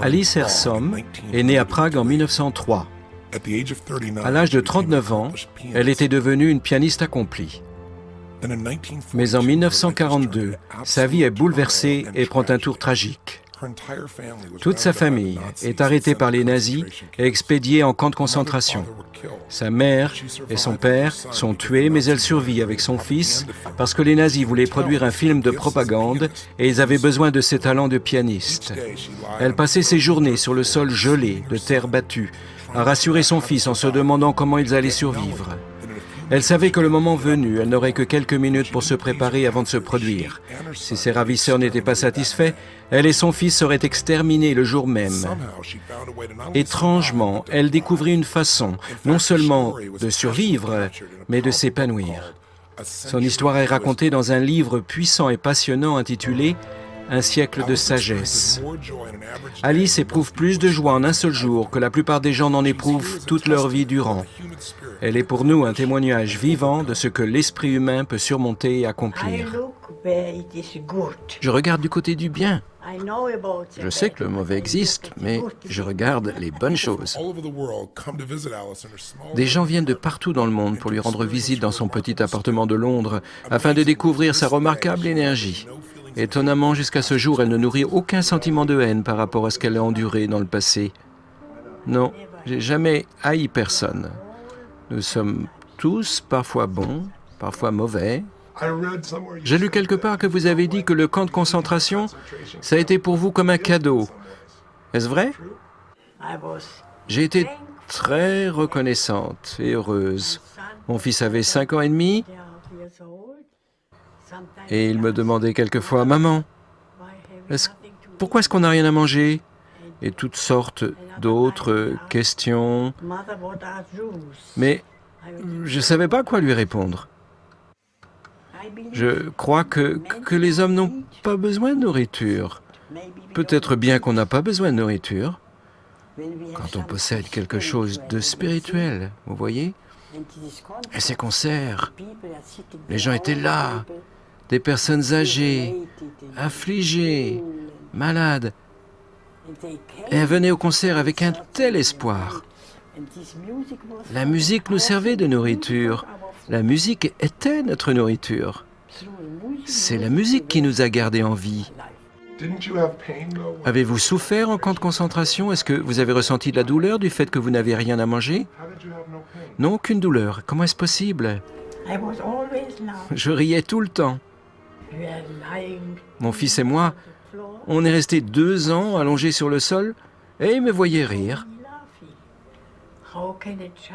Alice Hersom est née à Prague en 1903. À l'âge de 39 ans, elle était devenue une pianiste accomplie. Mais en 1942, sa vie est bouleversée et prend un tour tragique. Toute sa famille est arrêtée par les nazis et expédiée en camp de concentration. Sa mère et son père sont tués, mais elle survit avec son fils parce que les nazis voulaient produire un film de propagande et ils avaient besoin de ses talents de pianiste. Elle passait ses journées sur le sol gelé, de terre battue, à rassurer son fils en se demandant comment ils allaient survivre. Elle savait que le moment venu, elle n'aurait que quelques minutes pour se préparer avant de se produire. Si ses ravisseurs n'étaient pas satisfaits, elle et son fils seraient exterminés le jour même. Étrangement, elle découvrit une façon, non seulement de survivre, mais de s'épanouir. Son histoire est racontée dans un livre puissant et passionnant intitulé « Un siècle de sagesse ». Alice éprouve plus de joie en un seul jour que la plupart des gens n'en éprouvent toute leur vie durant. Elle est pour nous un témoignage vivant de ce que l'esprit humain peut surmonter et accomplir. Je regarde du côté du bien. Je sais que le mauvais existe, mais je regarde les bonnes choses. Des gens viennent de partout dans le monde pour lui rendre visite dans son petit appartement de Londres afin de découvrir sa remarquable énergie. Étonnamment, jusqu'à ce jour, elle ne nourrit aucun sentiment de haine par rapport à ce qu'elle a enduré dans le passé. Non, j'ai jamais haï personne. Nous sommes tous parfois bons, parfois mauvais. J'ai lu quelque part que vous avez dit que le camp de concentration, ça a été pour vous comme un cadeau. Est-ce vrai? J'ai été très reconnaissante et heureuse. Mon fils avait 5 ans et demi et il me demandait quelquefois « Maman, pourquoi est-ce qu'on n'a rien à manger ?» et toutes sortes d'autres questions. Mais je ne savais pas quoi lui répondre. Je crois que les hommes n'ont pas besoin de nourriture. Peut-être bien qu'on n'a pas besoin de nourriture. Quand on possède quelque chose de spirituel, vous voyez? Et ces concerts, les gens étaient là, des personnes âgées, affligées, malades. Et elles venaient au concert avec un tel espoir. La musique nous servait de nourriture. La musique était notre nourriture. C'est la musique qui nous a gardés en vie. Avez-vous souffert en camp de concentration? Est-ce que vous avez ressenti de la douleur du fait que vous n'avez rien à manger? Non, aucune douleur. Comment est-ce possible? Je riais tout le temps. Mon fils et moi, on est restés 2 ans allongés sur le sol et il me voyait rire.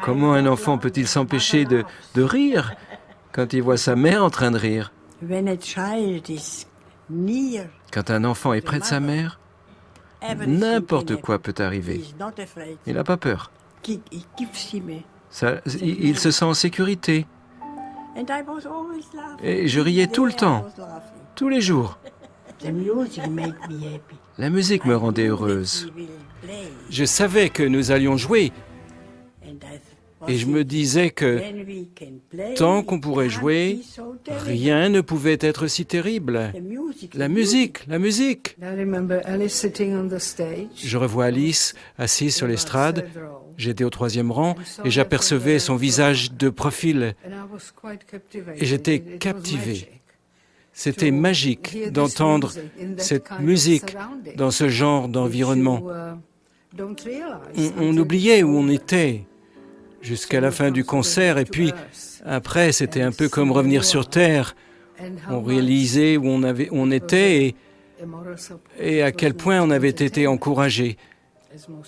Comment un enfant peut-il s'empêcher de rire quand il voit sa mère en train de rire? Quand un enfant est près de sa mère, n'importe quoi peut arriver. Il n'a pas peur. Il se sent en sécurité. Et je riais tout le temps, tous les jours. La musique me rendait heureuse. Je savais que nous allions jouer. Et je me disais que tant qu'on pourrait jouer, rien ne pouvait être si terrible. La musique, la musique. Je revois Alice assise sur l'estrade. J'étais au 3e rang et j'apercevais son visage de profil. Et j'étais captivé. C'était magique d'entendre cette musique dans ce genre d'environnement. On oubliait où on était jusqu'à la fin du concert et puis après c'était un peu comme revenir sur terre. On réalisait où on était et à quel point on avait été encouragés.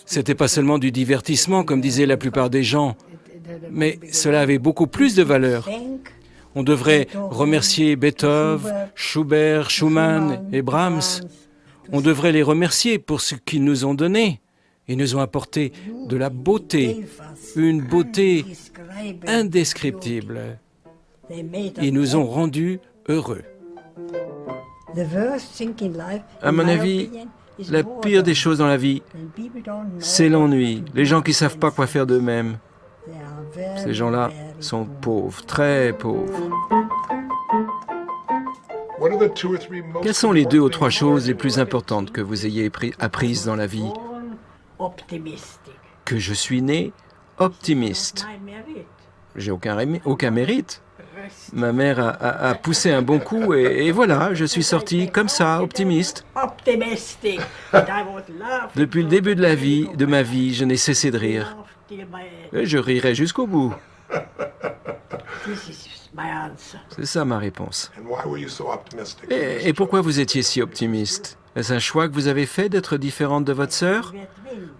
C'était pas seulement du divertissement comme disaient la plupart des gens, mais cela avait beaucoup plus de valeur. On devrait remercier Beethoven, Schubert, Schumann et Brahms. On devrait les remercier pour ce qu'ils nous ont donné. Ils nous ont apporté de la beauté, une beauté indescriptible. Ils nous ont rendus heureux. À mon avis, la pire des choses dans la vie, c'est l'ennui. Les gens qui ne savent pas quoi faire d'eux-mêmes. Ces gens-là sont pauvres, très pauvres. Quelles sont les 2 ou 3 choses les plus importantes que vous ayez apprises dans la vie? Que je suis né optimiste. J'ai aucun mérite. Ma mère a poussé un bon coup et voilà, je suis sorti comme ça, optimiste. Depuis le début de ma vie, je n'ai cessé de rire. Et je rirai jusqu'au bout. C'est ça ma réponse. Et pourquoi vous étiez si optimiste? Est-ce un choix que vous avez fait d'être différente de votre sœur?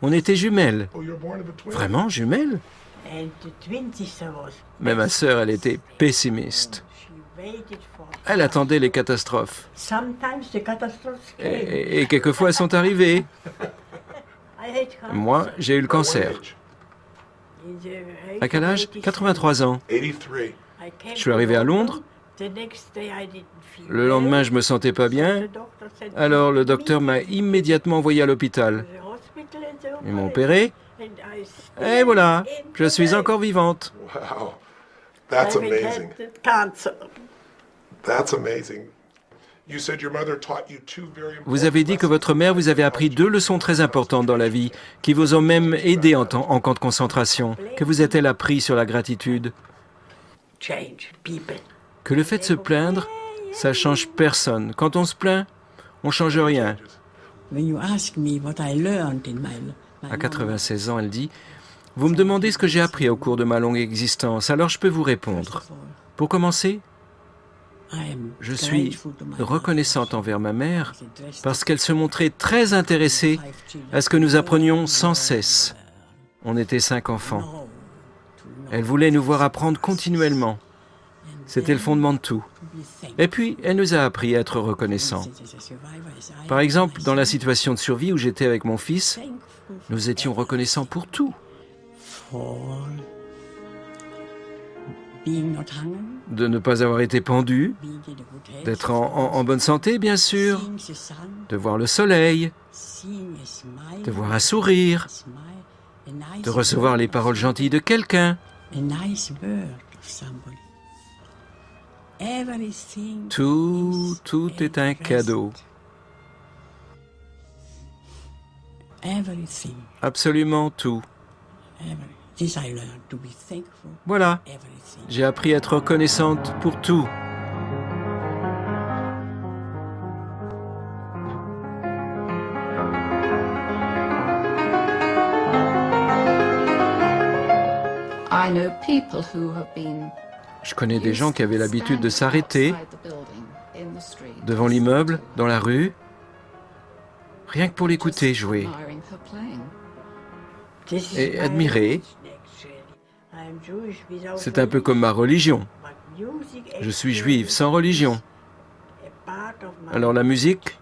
On était jumelles. Vraiment jumelles? Mais ma sœur, elle était pessimiste. Elle attendait les catastrophes. Et quelquefois, elles sont arrivées. Moi, j'ai eu le cancer. À quel âge? 83 ans. Je suis arrivé à Londres. Le lendemain, je me sentais pas bien. Alors, le docteur m'a immédiatement envoyé à l'hôpital. Ils m'ont opéré. Et voilà, je suis encore vivante. Wow, that's amazing. That's amazing. You said your mother taught you 2 very important Vous avez dit que votre mère vous avait appris 2 leçons très importantes dans la vie, qui vous ont même aidé en camp de concentration. Que vous a-t-elle appris sur la gratitude? Que le fait de se plaindre, ça change personne. Quand on se plaint, on change rien. À 96 ans, elle dit « Vous me demandez ce que j'ai appris au cours de ma longue existence, alors je peux vous répondre. Pour commencer, je suis reconnaissante envers ma mère parce qu'elle se montrait très intéressée à ce que nous apprenions sans cesse. On était 5 enfants. Elle voulait nous voir apprendre continuellement. C'était le fondement de tout. Et puis, elle nous a appris à être reconnaissants. Par exemple, dans la situation de survie où j'étais avec mon fils, nous étions reconnaissants pour tout. De ne pas avoir été pendu, d'être en bonne santé, bien sûr, de voir le soleil, de voir un sourire, de recevoir les paroles gentilles de quelqu'un. Tout est un cadeau. Absolument tout. Voilà, j'ai appris à être reconnaissante pour tout. Je connais des gens qui avaient l'habitude de s'arrêter devant l'immeuble, dans la rue, rien que pour l'écouter jouer et admirer. C'est un peu comme ma religion. Je suis juive sans religion. Alors la musique,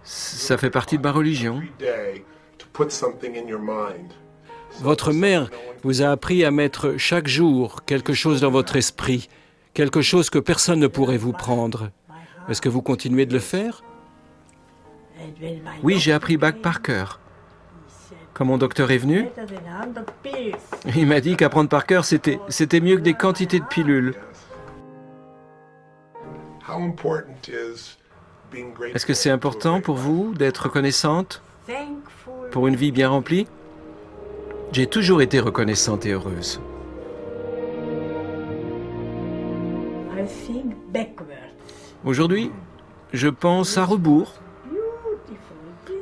ça fait partie de ma religion. Votre mère vous a appris à mettre chaque jour quelque chose dans votre esprit, quelque chose que personne ne pourrait vous prendre. Est-ce que vous continuez de le faire? Oui, j'ai appris Bach par cœur. Quand mon docteur est venu, il m'a dit qu'apprendre par cœur, c'était mieux que des quantités de pilules. Est-ce que c'est important pour vous d'être reconnaissante pour une vie bien remplie? J'ai toujours été reconnaissante et heureuse. Aujourd'hui, je pense à rebours.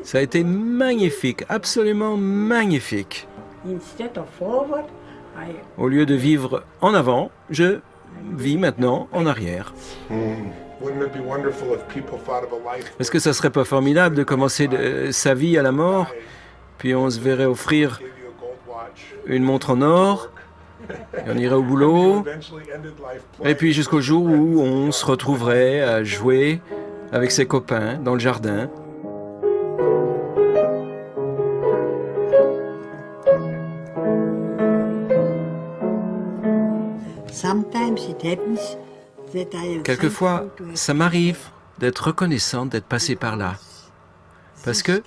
Ça a été magnifique, absolument magnifique. Au lieu de vivre en avant, je vis maintenant en arrière. Est-ce que ça serait pas formidable de commencer sa vie à la mort, puis on se verrait offrir une montre en or, et on irait au boulot, et puis jusqu'au jour où on se retrouverait à jouer avec ses copains dans le jardin. Quelquefois, ça m'arrive d'être reconnaissante d'être passée par là. Parce que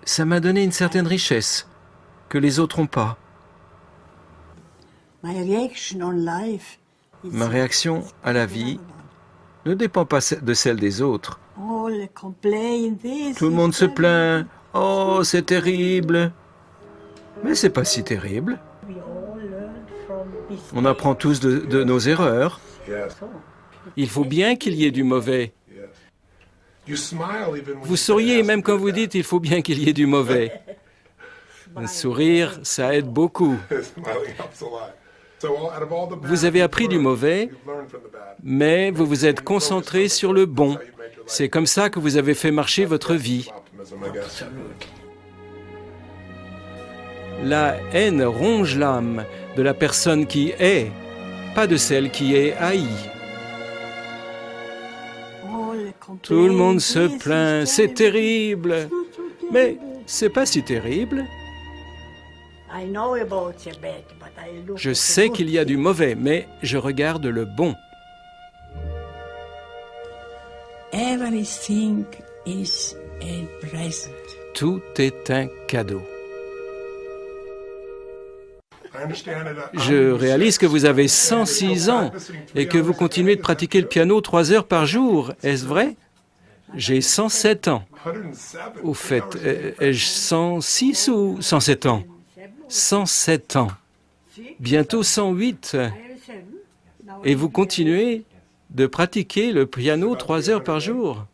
ça m'a donné une certaine richesse que les autres n'ont pas. Ma réaction à la vie ne dépend pas de celle des autres. Tout le monde se plaint. Oh, c'est terrible. Mais c'est pas si terrible. On apprend tous de nos erreurs. Il faut bien qu'il y ait du mauvais. Vous souriez même quand vous dites il faut bien qu'il y ait du mauvais. Un sourire, ça aide beaucoup. Vous avez appris du mauvais, mais vous vous êtes concentré sur le bon. C'est comme ça que vous avez fait marcher votre vie. La haine ronge l'âme de la personne qui est, pas de celle qui est haïe. Tout le monde se plaint, c'est terrible. Mais c'est pas si terrible. Je sais qu'il y a du mauvais, mais je regarde le bon. Tout est un cadeau. Je réalise que vous avez 106 ans et que vous continuez de pratiquer le piano 3 heures par jour. Est-ce vrai? J'ai 107 ans. Au fait, ai-je 106 ou 107 ans? 107 ans. Bientôt 108. Et vous continuez de pratiquer le piano 3 heures par jour.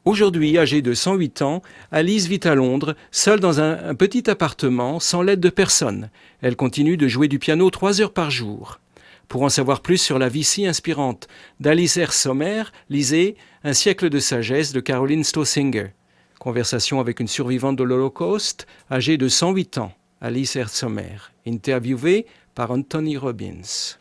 Aujourd'hui, âgée de 108 ans, Alice vit à Londres, seule dans un petit appartement, sans l'aide de personne. Elle continue de jouer du piano 3 heures par jour. Pour en savoir plus sur la vie si inspirante d'Alice R. Sommer, lisez Un siècle de sagesse de Caroline Stossinger. Conversation avec une survivante de l'Holocauste, âgée de 108 ans, Alice R. Sommer, interviewée par Anthony Robbins.